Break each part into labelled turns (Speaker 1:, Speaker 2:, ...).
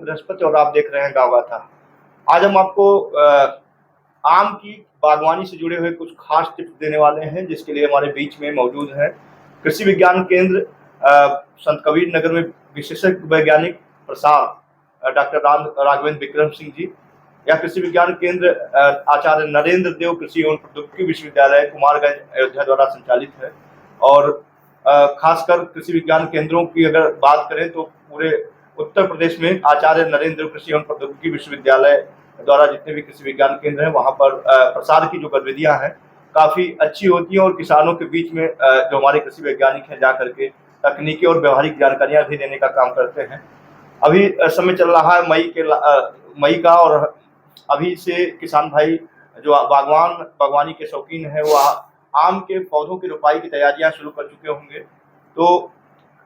Speaker 1: बृहस्पति और आप देख रहे हैं गाँव गाथा। आज हम आपको आम की बागवानी से जुड़े हुए कुछ खास टिप्स देने वाले हैं, जिसके लिए हमारे बीच में मौजूद है कृषि विज्ञान केंद्र संत कबीर नगर में विशेषज्ञ वैज्ञानिक प्रसार डॉक्टर राघवेंद्र विक्रम सिंह जी, या कृषि विज्ञान केंद्र आचार्य नरेंद्र देव कृषि एवं प्रौद्योगिकी विश्वविद्यालय कुमारगंज अयोध्या द्वारा संचालित है। और खासकर कृषि विज्ञान केंद्रों की अगर बात करें तो पूरे उत्तर प्रदेश में आचार्य नरेंद्र कृषि एवं प्रौद्योगिकी विश्वविद्यालय द्वारा जितने भी कृषि विज्ञान केंद्र हैं वहां पर प्रसार की जो गतिविधियां हैं काफी अच्छी होती हैं और किसानों के बीच में जो हमारे कृषि वैज्ञानिक हैं जा करके तकनीकी और व्यवहारिक जानकारियां भी देने का काम करते हैं। अभी समय चल रहा है मई का, और अभी से किसान भाई जो बागवानी के शौकीन है वो आम के पौधों की रोपाई की तैयारियां शुरू कर चुके होंगे। तो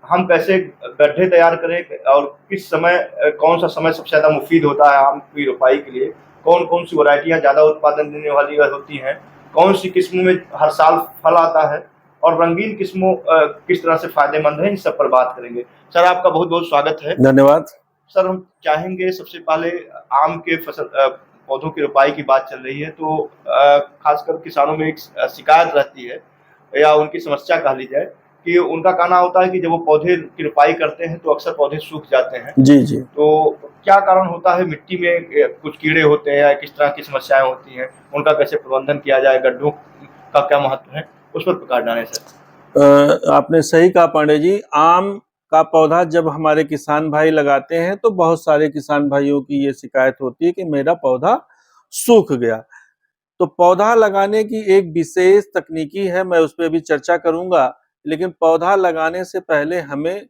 Speaker 1: हम कैसे गड्ढे तैयार करें और किस समय कौन सा समय सबसे ज्यादा मुफीद होता है आम की रोपाई के लिए, कौन कौन सी वैरायटियां ज्यादा उत्पादन देने वाली होती हैं, कौन सी किस्मों में हर साल फल आता है और रंगीन किस्मों किस तरह से फायदेमंद है, इन सब पर बात करेंगे। सर आपका बहुत बहुत स्वागत है।
Speaker 2: धन्यवाद।
Speaker 1: सर हम चाहेंगे सबसे पहले आम के पौधों की रोपाई की बात चल रही है तो खासकर किसानों में एक शिकायत रहती है या उनकी समस्या कह ली जाए कि उनका कहना होता है कि जब वो पौधे की रोपाई करते हैं तो अक्सर पौधे सूख जाते हैं।
Speaker 2: जी जी।
Speaker 1: तो क्या कारण होता है, मिट्टी में कुछ कीड़े होते हैं या किस तरह की समस्याएं होती हैं, उनका कैसे प्रबंधन किया जाए, गड्ढों का क्या महत्व है, उस पर प्रकाश डालें सर।
Speaker 2: आपने सही कहा पांडे जी। आम का पौधा जब हमारे किसान भाई लगाते हैं तो बहुत सारे किसान भाइयों की ये शिकायत होती है कि मेरा पौधा सूख गया। तो पौधा लगाने की एक विशेष तकनीकी है, मैं उस पर भी चर्चा करूंगा, लेकिन पौधा लगाने से पहले हमें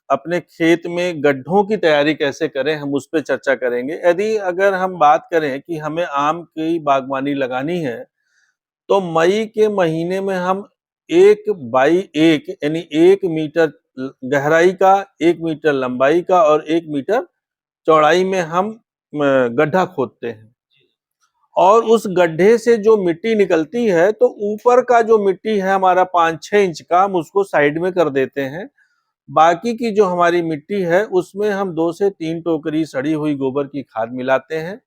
Speaker 2: अपने खेत में गड्ढों की तैयारी कैसे करें हम उस पर चर्चा करेंगे। यदि अगर हम बात करें कि हमें आम की बागवानी लगानी है तो मई के महीने में हम 1x1 यानी 1 मीटर गहराई का, 1 मीटर लंबाई का और 1 मीटर चौड़ाई में हम गड्ढा खोदते हैं और उस गड्ढे से जो मिट्टी निकलती है तो ऊपर का जो मिट्टी है हमारा 5-6 इंच का, हम उसको साइड में कर देते हैं। बाकी की जो हमारी मिट्टी है उसमें हम 2 से 3 टोकरी सड़ी हुई गोबर की खाद मिलाते हैं।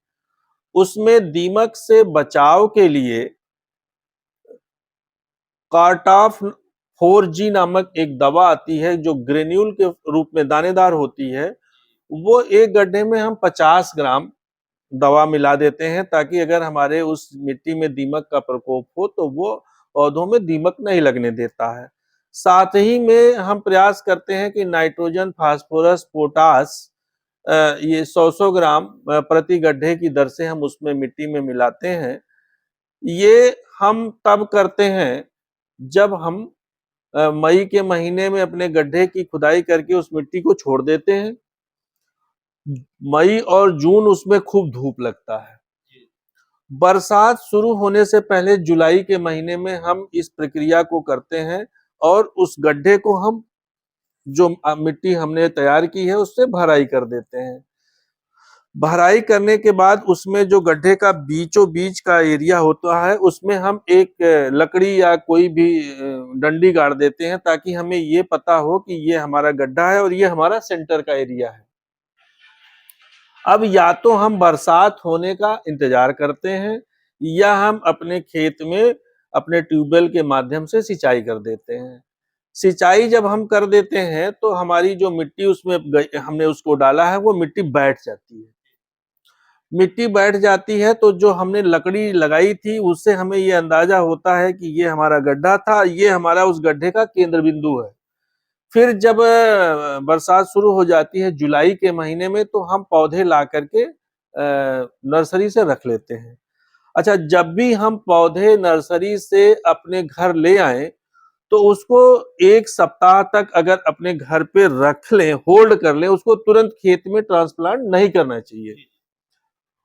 Speaker 2: उसमें दीमक से बचाव के लिए कार्टाफ 4G नामक एक दवा आती है जो ग्रेन्यूल के रूप में दानेदार होती है, वो एक गड्ढे में हम 50 ग्राम दवा मिला देते हैं ताकि अगर हमारे उस मिट्टी में दीमक का प्रकोप हो तो वो पौधों में दीमक नहीं लगने देता है। साथ ही में हम प्रयास करते हैं कि नाइट्रोजन, फास्फोरस, पोटास ये 100-100 ग्राम प्रति गड्ढे की दर से हम उसमें मिट्टी में मिलाते हैं। ये हम तब करते हैं जब हम मई के महीने में अपने गड्ढे की खुदाई करके उस मिट्टी को छोड़ देते हैं। मई और जून उसमें खूब धूप लगता है। बरसात शुरू होने से पहले जुलाई के महीने में हम इस प्रक्रिया को करते हैं और उस गड्ढे को हम जो मिट्टी हमने तैयार की है उससे भराई कर देते हैं। भराई करने के बाद उसमें जो गड्ढे का बीचों बीच का एरिया होता है उसमें हम एक लकड़ी या कोई भी डंडी गाड़ देते हैं ताकि हमें ये पता हो कि ये हमारा गड्ढा है और ये हमारा सेंटर का एरिया है। अब या तो हम बरसात होने का इंतजार करते हैं या हम अपने खेत में अपने ट्यूबवेल के माध्यम से सिंचाई कर देते हैं। सिंचाई जब हम कर देते हैं तो हमारी जो मिट्टी उसमें हमने उसको डाला है वो मिट्टी बैठ जाती है। मिट्टी बैठ जाती है तो जो हमने लकड़ी लगाई थी उससे हमें ये अंदाजा होता है कि ये हमारा गड्ढा था, ये हमारा उस गड्ढे का केंद्र बिंदु है। फिर जब बरसात शुरू हो जाती है जुलाई के महीने में तो हम पौधे ला करके नर्सरी से रख लेते हैं। अच्छा, जब भी हम पौधे नर्सरी से अपने घर ले आए तो उसको 1 सप्ताह तक अगर अपने घर पे रख लें, होल्ड कर लें, उसको तुरंत खेत में ट्रांसप्लांट नहीं करना चाहिए।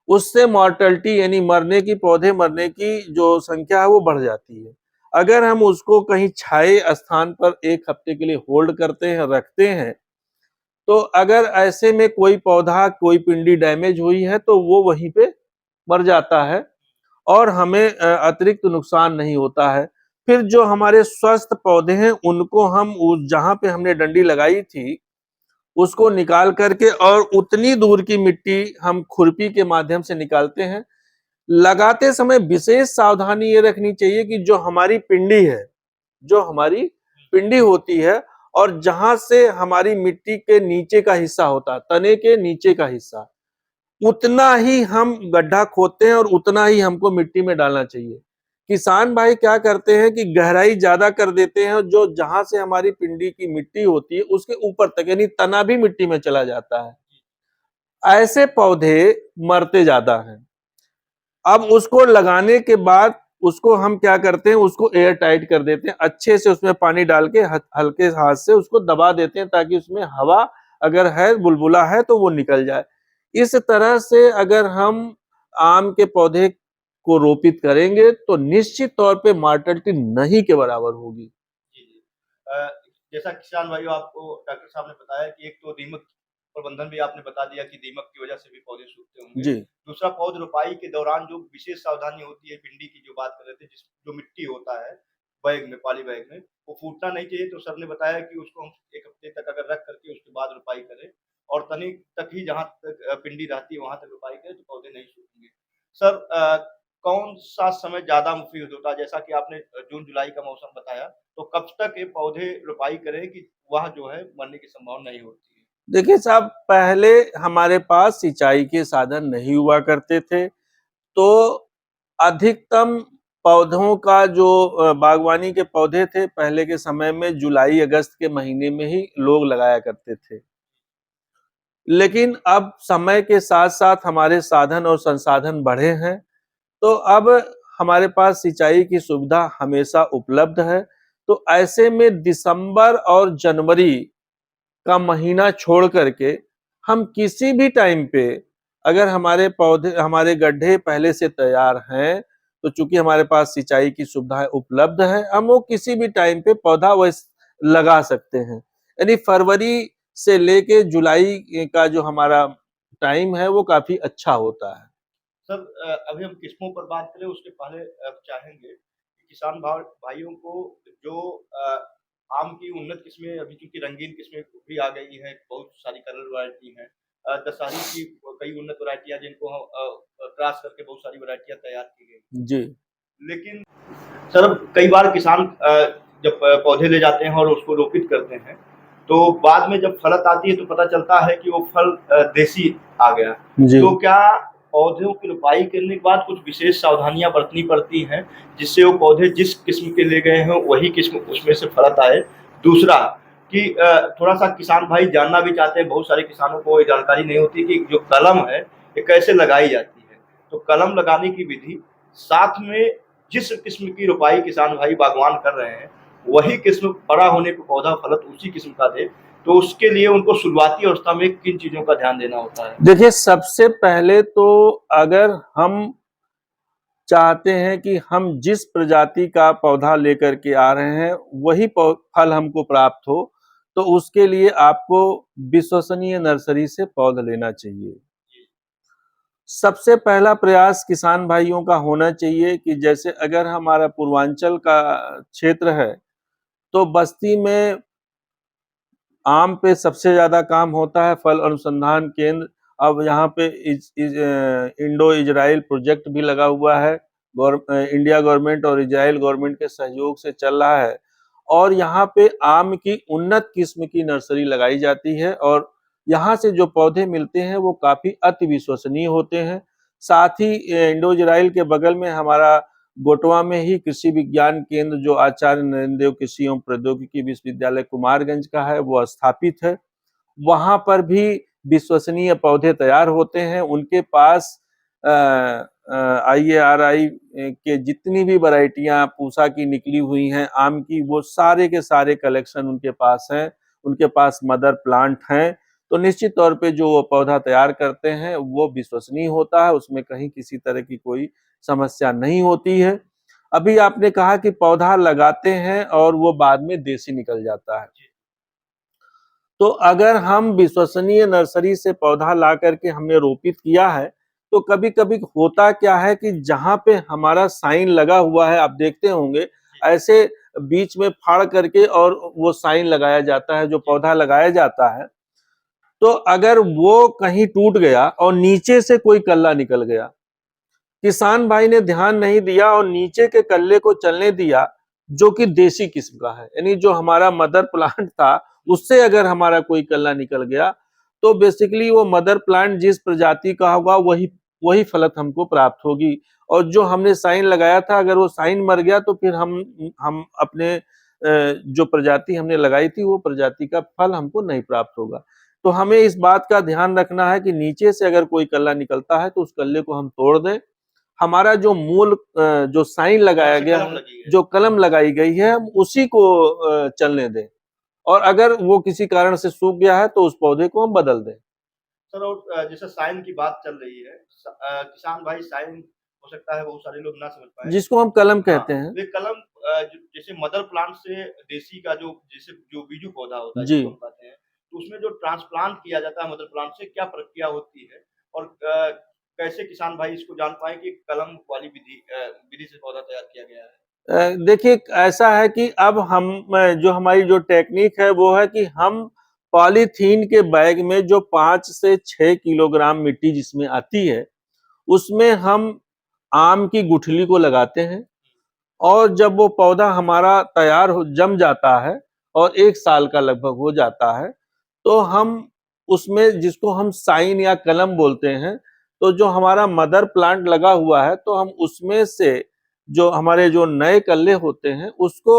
Speaker 2: उससे मॉर्टेलिटी यानी पौधे मरने की जो संख्या है वो बढ़ जाती है। अगर हम उसको कहीं छाए स्थान पर 1 हफ्ते के लिए होल्ड करते हैं, रखते हैं, तो अगर ऐसे में कोई पौधा, कोई पिंडी डैमेज हुई है तो वो वहीं पे मर जाता है और हमें अतिरिक्त नुकसान नहीं होता है। फिर जो हमारे स्वस्थ पौधे हैं उनको हम जहाँ पे हमने डंडी लगाई थी उसको निकाल करके और उतनी दूर की मिट्टी हम खुरपी के माध्यम से निकालते हैं। लगाते समय विशेष सावधानी ये रखनी चाहिए कि जो हमारी पिंडी है, जो हमारी पिंडी होती है और जहां से हमारी मिट्टी के नीचे का हिस्सा होता है, तने के नीचे का हिस्सा, उतना ही हम गड्ढा खोदते हैं और उतना ही हमको मिट्टी में डालना चाहिए। किसान भाई क्या करते हैं कि गहराई ज्यादा कर देते हैं, जो जहां से हमारी पिंडी की मिट्टी होती है उसके ऊपर तक, यानी तना भी मिट्टी में चला जाता है। ऐसे पौधे मरते ज्यादा हैं। अब उसको लगाने के बाद उसको हम क्या करते हैं, उसको एयर टाइट कर देते हैं, अच्छे से उसमें पानी डाल के हल्के हाथ से उसको दबा देते हैं ताकि उसमें हवा अगर है, बुलबुला है तो वो निकल जाए। इस तरह से अगर हम आम के पौधे को रोपित करेंगे तो निश्चित तौर पे मार्टेलिटी नहीं के बराबर होगी।
Speaker 1: जी, जी। जैसा किसान भाइयों आपको डॉक्टर साहब ने बताया कि एक तो दीमक प्रबंधन भी आपने बता दिया कि दीमक की वजह से भी पौधे सूखते होंगे।
Speaker 2: जी
Speaker 1: दूसरा पौध रोपाई के दौरान जो विशेष सावधानी होती है, भिंडी की जो बात कर रहे थे, जो मिट्टी होता है बैग में, पॉली बैग में, वो फूटना नहीं चाहिए। तो सर ने बताया कि उसको हम 1 हफ्ते तक अगर रख करके उसके बाद रोपाई करें और तनी तक ही जहाँ तक पिंडी रहती है वहाँ तक रोपाई करें तो पौधे नहीं सूखेंगे। सर कौन-सा समय ज़्यादा मुफ़ीद होता है? जैसा कि आपने जून-जुलाई का मौसम बताया, तो कब तक ये पौधे रोपाई करें कि वह जो है मरने की संभावना नहीं होती है?
Speaker 2: देखिए साहब, पहले हमारे पास सिंचाई के साधन नहीं हुआ करते थे, तो अधिकतम पौधों का जो बागवानी के पौधे थे पहले के समय में जुलाई अगस्त के महीने में ही लोग लगाया करते थे। लेकिन अब समय के साथ साथ हमारे साधन और संसाधन बढ़े हैं, तो अब हमारे पास सिंचाई की सुविधा हमेशा उपलब्ध है। तो ऐसे में दिसंबर और जनवरी का महीना छोड़ करके हम किसी भी टाइम पे, अगर हमारे पौधे, हमारे गड्ढे पहले से तैयार हैं, तो चूंकि हमारे पास सिंचाई की सुविधाएं उपलब्ध है, हम वो किसी भी टाइम पे पौधा वैसे लगा सकते हैं। यानी फरवरी से लेके जुलाई का जो हमारा टाइम है वो काफी अच्छा होता है।
Speaker 1: सर अभी हम किस्मों पर बात करें उसके पहले चाहेंगे कि किसान भाइयों को जो आम की उन्नत किस्में अभी चूँकि रंगीन किस्में भी आ गई हैं, बहुत सारी कलर वैरायटी हैं। दशहरी की कई उन्नत वैरायटियाँ जिनको हम क्रॉस करके बहुत सारी वैरायटियाँ तैयार की गई।
Speaker 2: जी
Speaker 1: लेकिन सर कई बार किसान जब पौधे ले जाते हैं और उसको रोपित करते हैं, तो बाद में जब फलत आती है तो पता चलता है कि वो फल देसी आ गया।
Speaker 2: जी
Speaker 1: तो क्या पौधों की रोपाई करने के बाद कुछ विशेष सावधानियाँ बरतनी पड़ती हैं, जिससे वो पौधे जिस किस्म के ले गए हों वही किस्म उसमें से फलत आए? दूसरा कि थोड़ा-सा किसान भाई जानना भी चाहते हैं, बहुत सारे किसानों को ये जानकारी नहीं होती कि जो कलम है, ये कैसे लगाई जाती है? तो कलम लगाने की विधि, साथ में जिस किस्म की रोपाई किसान भाई बागवान कर रहे हैं, वही किस्म बड़ा होने पे पौधा फलत उसी किस्म का दे, तो उसके लिए उनको शुरुआती अवस्था में किन चीज़ों का ध्यान देना होता है?
Speaker 2: देखिए, सबसे पहले तो अगर हम चाहते हैं कि हम जिस प्रजाति का पौधा लेकर के आ रहे हैं वही फल हमको प्राप्त हो, तो उसके लिए आपको विश्वसनीय नर्सरी से पौधा लेना चाहिए। सबसे पहला प्रयास किसान भाइयों का होना चाहिए कि जैसे अगर हमारा पूर्वांचल का क्षेत्र है, तो बस्ती में आम पे सबसे ज्यादा काम होता है, फल अनुसंधान केंद्र। अब यहाँ पे इंडो इजराइल प्रोजेक्ट भी लगा हुआ है, इंडिया गवर्नमेंट और इजराइल गवर्नमेंट के सहयोग से चल रहा है, और यहाँ पे आम की उन्नत किस्म की नर्सरी लगाई जाती है और यहाँ से जो पौधे मिलते हैं वो काफी अति विश्वसनीय होते हैं। साथ ही इंडो इजराइल के बगल में हमारा गोटवा में ही कृषि विज्ञान केंद्र, जो आचार्य नरेंद्र देव कृषि एवं प्रौद्योगिकी विश्वविद्यालय कुमारगंज का है, वो स्थापित है। वहां पर भी विश्वसनीय पौधे तैयार होते हैं। उनके पास IARI के जितनी भी वैरायटियां पूसा की निकली हुई हैं आम की, वो सारे के सारे कलेक्शन उनके पास हैं। उनके पास मदर प्लांट हैं, तो निश्चित तौर पे जो वो पौधा तैयार करते हैं वो विश्वसनीय होता है, उसमें कहीं किसी तरह की कोई समस्या नहीं होती है। अभी आपने कहा कि पौधा लगाते हैं और वो बाद में देसी निकल जाता है, तो अगर हम विश्वसनीय नर्सरी से पौधा ला करके हमने रोपित किया है, तो कभी कभी होता क्या है कि जहां पे हमारा साइन लगा हुआ है, आप देखते होंगे ऐसे बीच में फाड़ करके और वो साइन लगाया जाता है, जो पौधा लगाया जाता है, तो अगर वो कहीं टूट गया और नीचे से कोई कल्ला निकल गया, किसान भाई ने ध्यान नहीं दिया और नीचे के कल्ले को चलने दिया, जो कि देसी किस्म का है, यानी जो हमारा मदर प्लांट था उससे अगर हमारा कोई कल्ला निकल गया, तो बेसिकली वो मदर प्लांट जिस प्रजाति का होगा वही वही फलत हमको प्राप्त होगी। और जो हमने साइन लगाया था, अगर वो साइन मर गया तो फिर हम अपने जो प्रजाति हमने लगाई थी वो प्रजाति का फल हमको नहीं प्राप्त होगा। तो हमें इस बात का ध्यान रखना है कि नीचे से अगर कोई कल्ला निकलता है तो उस कल्ले को हम तोड़ दें। हमारा जो मूल जो साइन लगाया गया है, जो कलम लगाई गई है, हम उसी को चलने दें, और अगर वो किसी कारण से सूख गया है तो उस पौधे को हम बदल दें।
Speaker 1: सर, और जैसे साइन की बात चल रही है, किसान भाई साइन हो सकता है बहुत सारे लोग ना समझ पाए,
Speaker 2: जिसको हम कलम कहते हैं।
Speaker 1: वे कलम जैसे मदर प्लांट से देसी का जैसे जो बीजू पौधा होता है
Speaker 2: जी।
Speaker 1: जिसको हम कहते हैं, तो उसमें जो ट्रांसप्लांट किया जाता है मदर प्लांट से, क्या प्रक्रिया होती है और कैसे किसान भाई इसको जान पाए कि कलम वाली विधि से पौधा तैयार किया गया है?
Speaker 2: देखिए, ऐसा है कि अब हम जो हमारी जो टेक्निक है वो है कि हम पॉलीथीन के बैग में जो 5 से 6 किलोग्राम मिट्टी जिसमें आती है, उसमें हम आम की गुठली को लगाते हैं, और जब वो पौधा हमारा तैयार हो जम जाता है और 1 साल का लगभग हो जाता है, तो हम उसमें, जिसको हम साइन या कलम बोलते हैं, तो जो हमारा मदर प्लांट लगा हुआ है तो हम उसमें से जो हमारे जो नए कल्ले होते हैं उसको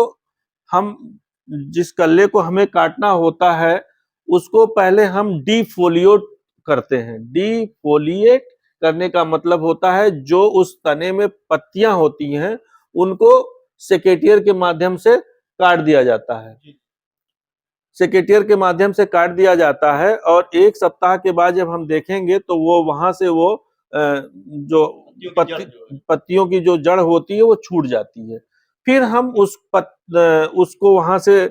Speaker 2: हम, जिस कल्ले को हमें काटना होता है उसको पहले हम डीफोलिएट करते हैं। डीफोलिएट करने का मतलब होता है जो उस तने में पत्तियां होती हैं उनको सेकेटियर के माध्यम से काट दिया जाता है। सेकेटियर के माध्यम से काट दिया जाता है, और 1 सप्ताह के बाद जब हम देखेंगे तो वो वहां से वो जो पत्तियों की जो जड़ होती है वो छूट जाती है। फिर हम उसको वहां से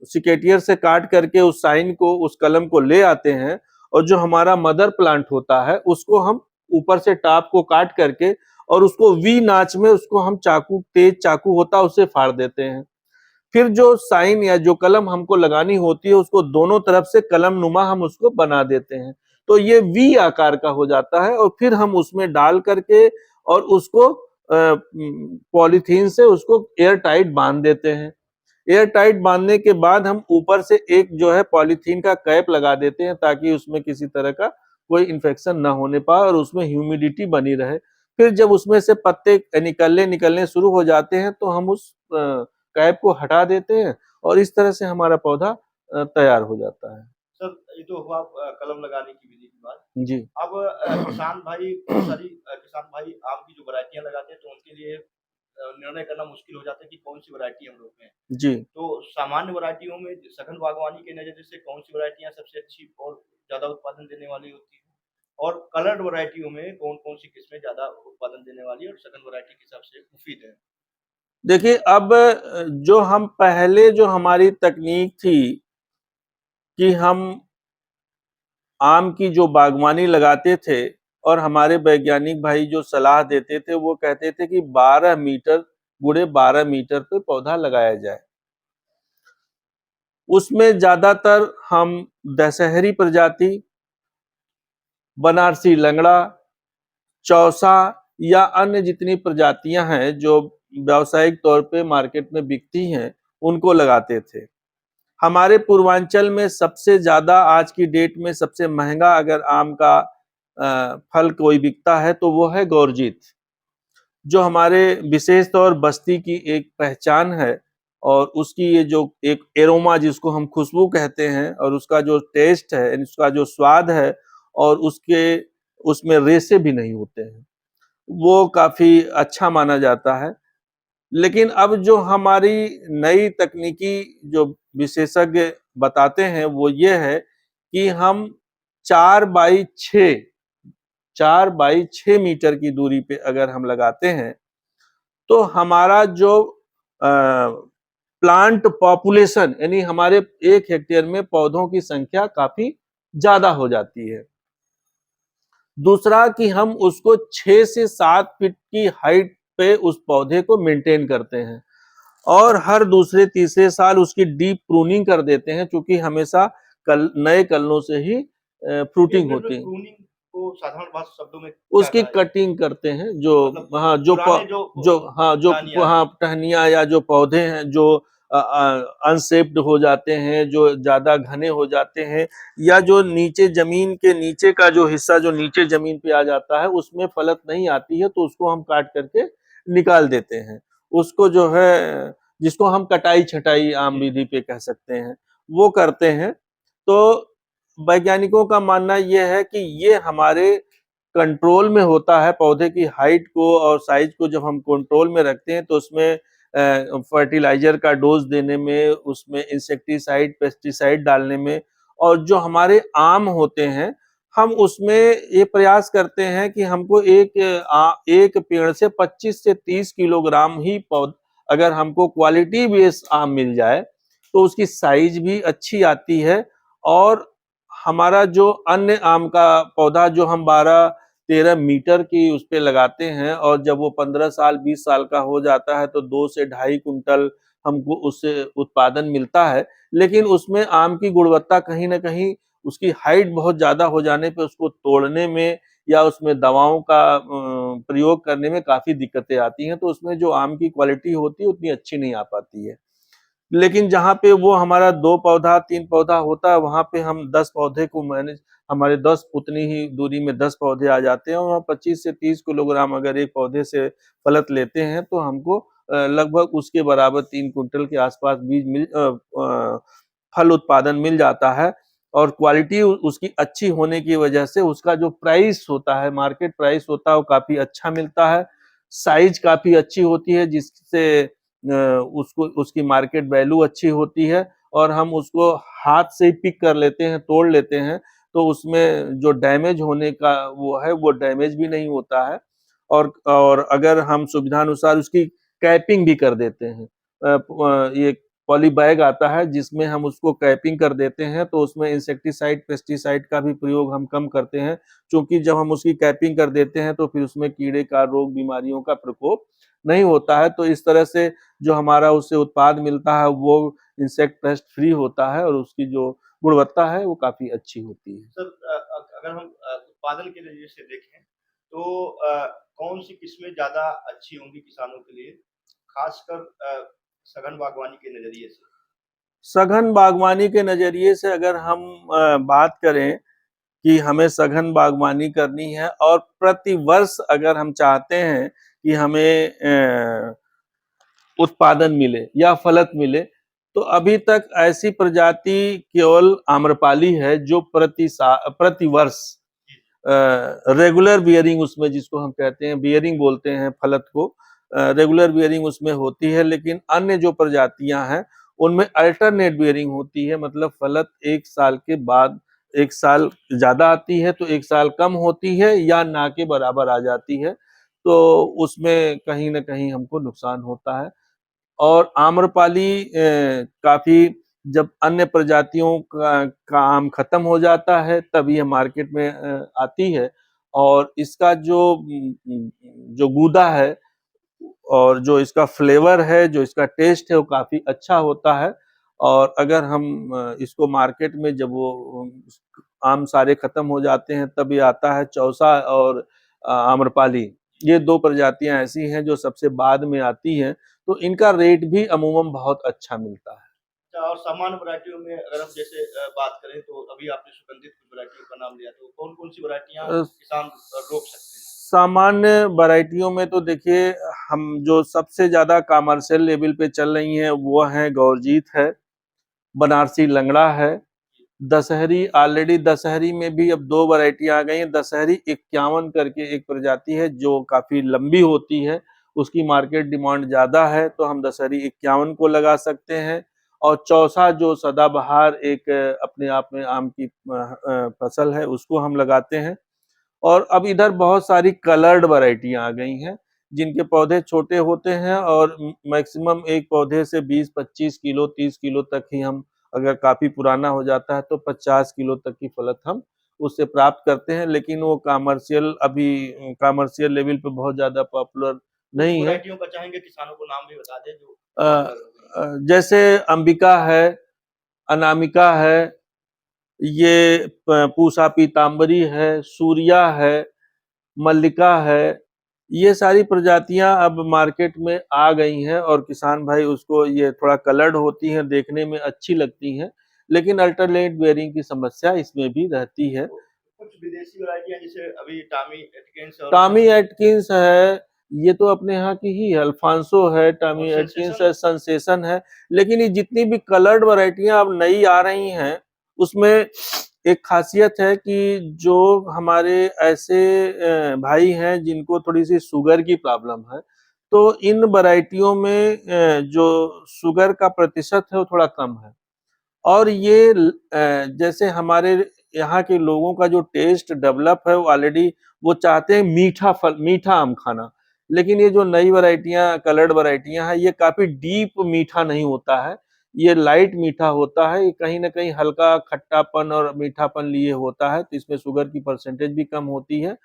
Speaker 2: सेकेटियर से काट करके उस साइन को, उस कलम को ले आते हैं, और जो हमारा मदर प्लांट होता है उसको हम ऊपर से टॉप को काट करके, और उसको वी नाच में उसको हम तेज चाकू होता है उससे फाड़ देते हैं। फिर जो साइन या जो कलम हमको लगानी होती है उसको दोनों तरफ से कलम नुमा हम उसको बना देते हैं, तो ये वी आकार का हो जाता है। और फिर हम उसमें डाल करके और उसको पॉलीथीन से उसको एयर टाइट बांध देते हैं। एयर टाइट बांधने के बाद हम ऊपर से एक जो है पॉलीथीन का कैप लगा देते हैं, ताकि उसमें किसी तरह का कोई इन्फेक्शन ना होने पाए और उसमें ह्यूमिडिटी बनी रहे। फिर जब उसमें से पत्ते निकलने शुरू हो जाते हैं तो हम उस कैप को हटा देते हैं, और इस तरह से हमारा पौधा तैयार हो जाता है।
Speaker 1: सर, ये तो हुआ कलम लगाने की विधि की बात।
Speaker 2: जी।
Speaker 1: अब किसान भाई आम की जो वैरायटियां लगाते हैं तो उनके लिए निर्णय करना मुश्किल हो जाता है कि कौन सी वैरायटी हम रोपें।
Speaker 2: जी।
Speaker 1: तो सामान्य वैरायटियों में सघन बागवानी के नजरिए से कौन सी वैरायटियां सबसे अच्छी और ज्यादा उत्पादन देने वाली होती है, और कलर्ड वैरायटियों में कौन कौन सी किस्में ज्यादा उत्पादन देने वाली है और सघन वैरायटी के हिसाब से मुफीद है?
Speaker 2: देखिए, अब जो हम पहले जो हमारी तकनीक थी कि हम आम की जो बागवानी लगाते थे, और हमारे वैज्ञानिक भाई जो सलाह देते थे वो कहते थे कि 12 मीटर गुणे 12 मीटर पे पौधा लगाया जाए। उसमें ज्यादातर हम दशहरी प्रजाति, बनारसी लंगड़ा, चौसा या अन्य जितनी प्रजातियां हैं जो व्यावसायिक तौर पे मार्केट में बिकती हैं उनको लगाते थे। हमारे पूर्वांचल में सबसे ज्यादा आज की डेट में सबसे महंगा अगर आम का फल कोई बिकता है तो वो है गौरजीत, जो हमारे विशेष तौर बस्ती की एक पहचान है। और उसकी ये जो एक एरोमा जिसको हम खुशबू कहते हैं, और उसका जो टेस्ट है, उसका जो स्वाद है, और उसमें रेशे भी नहीं होते हैं, वो काफी अच्छा माना जाता है। लेकिन अब जो हमारी नई तकनीकी जो विशेषज्ञ बताते हैं वो ये है कि हम 4x6 मीटर की दूरी पे अगर हम लगाते हैं तो हमारा जो प्लांट पॉपुलेशन, यानी हमारे 1 हेक्टेयर में पौधों की संख्या काफी ज्यादा हो जाती है। दूसरा कि हम उसको 6 से 7 फीट की हाइट पे उस पौधे को मेंटेन करते हैं, और हर दूसरे तीसरे साल उसकी डीप प्रूनिंग कर देते हैं, क्योंकि हमेशा नए कलनों से ही फ्रूटिंग
Speaker 1: ये
Speaker 2: होती है।
Speaker 1: प्रूनिंग को साधारण भाषा शब्दों में क्या
Speaker 2: उसकी
Speaker 1: कहा जाए?
Speaker 2: कटिंग करते हैं जो,
Speaker 1: मतलब
Speaker 2: हाँ
Speaker 1: पुराने जो
Speaker 2: जो
Speaker 1: टहनियाँ
Speaker 2: हाँ
Speaker 1: हैं।
Speaker 2: टहनियाँ या जो पौधे हैं जो अनशेप्ड हो जाते हैं, जो ज्यादा घने हो जाते हैं, या जो नीचे जमीन के नीचे का जो हिस्सा जो नीचे जमीन पे आ जाता है उसमें फलत नहीं आती है, तो उसको हम काट करके निकाल देते हैं। उसको जो है, जिसको हम कटाई छटाई आम
Speaker 1: जी।
Speaker 2: विधि पे कह सकते हैं, वो करते हैं। तो वैज्ञानिकों का मानना यह है कि ये हमारे कंट्रोल में होता है। पौधे की हाइट को और साइज को जब हम कंट्रोल में रखते हैं तो उसमें फर्टिलाइजर का डोज देने में, उसमें इंसेक्टिसाइड पेस्टिसाइड डालने में, और जो हमारे आम होते हैं हम उसमें ये प्रयास करते हैं कि हमको एक पेड़ से 25 से 30 किलोग्राम ही पौध, अगर हमको क्वालिटी बेस्ड आम मिल जाए तो उसकी साइज भी अच्छी आती है। और हमारा जो अन्य आम का पौधा जो हम 12-13 मीटर की उस पे लगाते हैं, और जब वो 15 साल 20 साल का हो जाता है तो 2 से ढाई कुंटल हमको उससे उत्पादन मिलता है। लेकिन उसमें आम की गुणवत्ता कहीं न कहीं, उसकी हाइट बहुत ज़्यादा हो जाने पे उसको तोड़ने में या उसमें दवाओं का प्रयोग करने में काफ़ी दिक्कतें आती हैं, तो उसमें जो आम की क्वालिटी होती है उतनी अच्छी नहीं आ पाती है। लेकिन जहाँ पे वो हमारा 2 पौधा 3 पौधा होता है, वहाँ पे हम 10 पौधे को मैनेज, हमारे 10 उतनी ही दूरी में 10 पौधे आ जाते हैं, और 25 से 30 किलोग्राम अगर एक पौधे से फलत लेते हैं तो हमको लगभग उसके बराबर 3 कुंटल के आसपास फल उत्पादन मिल जाता है। और क्वालिटी उसकी अच्छी होने की वजह से उसका जो प्राइस होता है, मार्केट प्राइस होता है, वो काफ़ी अच्छा मिलता है। साइज़ काफ़ी अच्छी होती है, जिससे उसको उसकी मार्केट वैल्यू अच्छी होती है, और हम उसको हाथ से ही पिक कर लेते हैं, तोड़ लेते हैं, तो उसमें जो डैमेज होने का वो है, वो डैमेज भी नहीं होता है। और अगर हम सुविधानुसार उसकी कैपिंग भी कर देते हैं। ये पॉली बैग आता है जिसमें हम उसको कैपिंग कर देते हैं, तो उसमें इंसेक्टिसाइड, पेस्टिसाइड का भी प्रयोग हम कम करते हैं, क्योंकि जब हम उसकी कैपिंग कर देते हैं तो फिर उसमें कीड़े का रोग, बीमारियों का प्रकोप नहीं होता है। तो इस तरह से जो हमारा उससे उत्पाद मिलता है वो इंसेक्ट पेस्ट फ्री होता है, और उसकी जो गुणवत्ता है वो काफ़ी अच्छी होती है।
Speaker 1: सर अगर हम उत्पादन के नज़रिए से देखें तो कौन-सी किस्में ज़्यादा अच्छी होंगी किसानों के लिए, खासकर सघन बागवानी के नज़रिए से?
Speaker 2: सघन बागवानी के नज़रिए से अगर हम बात करें कि हमें सघन बागवानी करनी है और प्रति वर्ष अगर हम चाहते हैं कि हमें उत्पादन मिले या फलत मिले, तो अभी तक ऐसी प्रजाति केवल आम्रपाली है जो प्रति वर्ष रेगुलर बियरिंग, उसमें जिसको हम कहते हैं बियरिंग बोलते हैं फलत को, रेगुलर बियरिंग उसमें होती है। लेकिन अन्य जो प्रजातियां हैं उनमें अल्टरनेट बियरिंग होती है, मतलब फलत एक साल के बाद, एक साल ज्यादा आती है तो एक साल कम होती है, या ना के बराबर आ जाती है, तो उसमें कहीं ना कहीं हमको नुकसान होता है। और आम्रपाली काफी, जब अन्य प्रजातियों का आम खत्म हो जाता है तब ये मार्केट में आती है, और इसका जो गूदा है और जो इसका फ्लेवर है, जो इसका टेस्ट है, वो काफी अच्छा होता है। और अगर हम इसको मार्केट में, जब वो आम सारे खत्म हो जाते हैं तब ये आता है चौसा और आम्रपाली। ये 2 प्रजातियां ऐसी हैं जो सबसे बाद में आती हैं, तो इनका रेट भी अमूमन बहुत अच्छा मिलता है।
Speaker 1: अच्छा, और सामान्य वैराइटियों में अगर हम जैसे बात करें तो अभी आपने सुगंधित कुछ वैराइटियों का नाम लिया, तो कौन-कौन सी वैराइटियाँ
Speaker 2: अ,
Speaker 1: किसान रोप सकते हैं?
Speaker 2: सामान्य वैरायटियों में तो देखिए, हम जो सबसे ज्यादा कमर्शियल लेवल पे चल रही हैं वो है गौरजीत है, बनारसी लंगड़ा है, दशहरी। ऑलरेडी दशहरी में भी अब 2 वैरायटी आ गई हैं। दशहरी 51 करके एक प्रजाति है जो काफी लंबी होती है, उसकी मार्केट डिमांड ज्यादा है, तो हम दशहरी 51 को लगा सकते हैं। और चौसा जो सदाबहार एक अपने आप में आम की फसल है, उसको हम लगाते हैं। और अब इधर बहुत सारी कलर्ड वैरायटियां आ गई हैं जिनके पौधे छोटे होते हैं, और मैक्सिमम एक पौधे से 20-25 किलो 30 किलो तक ही हम, अगर काफी पुराना हो जाता है तो 50 किलो तक की फलत हम उससे प्राप्त करते हैं। लेकिन वो कमर्शियल लेवल पे बहुत ज्यादा पॉपुलर
Speaker 1: कुछ
Speaker 2: नहीं है।
Speaker 1: वैराइटियों का चाहेंगे किसानों को नाम भी बता दें जो पॉपुलर हो गई हैं?
Speaker 2: जैसे अंबिका है, अनामिका है, ये पूसा पीताम्बरी है, सूर्या है, मल्लिका है, ये सारी प्रजातियां अब मार्केट में आ गई हैं और किसान भाई उसको, ये थोड़ा कलर्ड होती हैं, देखने में अच्छी लगती हैं, लेकिन अल्टरनेट बेयरिंग की समस्या इसमें भी रहती है।
Speaker 1: तो कुछ विदेशी वैरायटी हैं जैसे अभी टॉमी एटकिंस और
Speaker 2: टॉमी एटकिंस है, ये तो अपने यहाँ की ही है, अल्फांसो है, टॉमी एटकिंस
Speaker 1: सेंसेशन।
Speaker 2: है, सेंसेशन है, लेकिन ये जितनी भी कलर्ड वैरायटियां अब नई आ रही हैं, उसमें एक खासियत है कि जो हमारे ऐसे भाई हैं जिनको थोड़ी सी शुगर की प्रॉब्लम है, तो इन वैरायटियों में जो शुगर का प्रतिशत है वो थोड़ा कम है। और ये जैसे हमारे यहाँ के लोगों का जो टेस्ट डेवलप है वो ऑलरेडी, वो चाहते हैं मीठा फल, मीठा आम खाना, लेकिन ये जो नई वैरायटियां, कलर्ड वैरायटियां हैं, ये काफी डीप मीठा नहीं होता है, ये लाइट मीठा होता है, ये कहीं ना कहीं हल्का खट्टापन और मीठापन लिए होता है, तो इसमें शुगर की परसेंटेज भी कम होती है,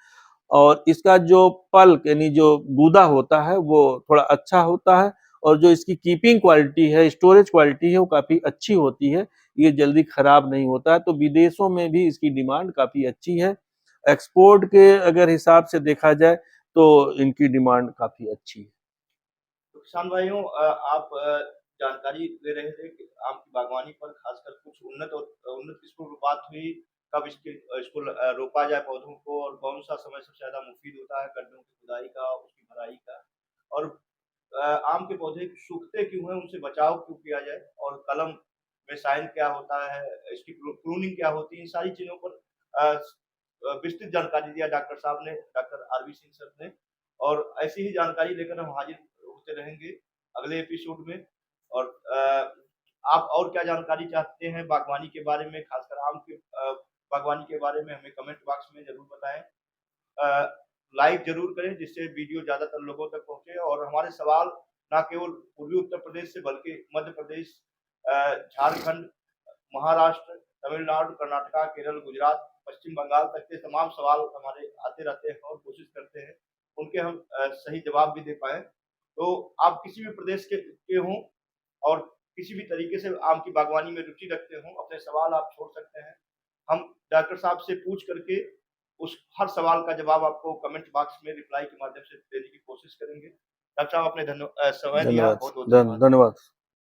Speaker 2: और इसका जो पल्प यानी जो गूदा होता है वो थोड़ा अच्छा होता है, और जो इसकी कीपिंग क्वालिटी है, स्टोरेज क्वालिटी है, वो काफी अच्छी होती है, ये जल्दी खराब नहीं होता है, तो विदेशों में भी इसकी डिमांड काफी अच्छी है। एक्सपोर्ट के अगर हिसाब से देखा जाए तो इनकी डिमांड काफी अच्छी है।
Speaker 1: तो किसान भाइयों, आप जानकारी दे रहे थे कि आम की बागवानी पर खासकर कुछ उन्नत किस्मों पर बात हुई, कब इसको रोपा जाए पौधों को, और कौन सा समय सबसे ज्यादा मुफीद होता है गड्ढों की खुदाई का, उसकी भराई का, और आम के पौधे सूखते क्यों हैं, उनसे बचाव क्यों किया जाए, और कलम में साइन क्या होता है, इसकी प्रूनिंग क्या होती है, इन सारी चीजों पर विस्तृत जानकारी दिया डॉक्टर साहब ने, डॉक्टर आरवी सिंह सर ने। और ऐसी ही जानकारी लेकर हम हाजिर होते रहेंगे अगले एपिसोड में। और आप और क्या जानकारी चाहते हैं बागवानी के बारे में, खासकर आम के बागवानी के बारे में, हमें कमेंट बॉक्स में जरूर बताएं। लाइक जरूर करें जिससे वीडियो ज्यादातर लोगों तक पहुंचे, और हमारे सवाल न केवल पूर्वी उत्तर प्रदेश से बल्कि मध्य प्रदेश, झारखंड, महाराष्ट्र, तमिलनाडु, कर्नाटका, केरल, गुजरात, पश्चिम बंगाल तक के तमाम सवाल हमारे आते रहते हैं, और कोशिश करते हैं उनके हम सही जवाब भी दे पाए। तो आप किसी भी प्रदेश के हों और किसी भी तरीके से आम की बागवानी में रुचि रखते हों, अपने सवाल आप छोड़ सकते हैं। हम डॉक्टर साहब से पूछ करके उस हर सवाल का जवाब आपको कमेंट बॉक्स में रिप्लाई के माध्यम से देने की कोशिश करेंगे। डॉक्टर साहब, आपने समय दिया,
Speaker 2: धन्यवाद,
Speaker 1: बहुत बहुत धन्यवाद।
Speaker 2: धन्यवाद।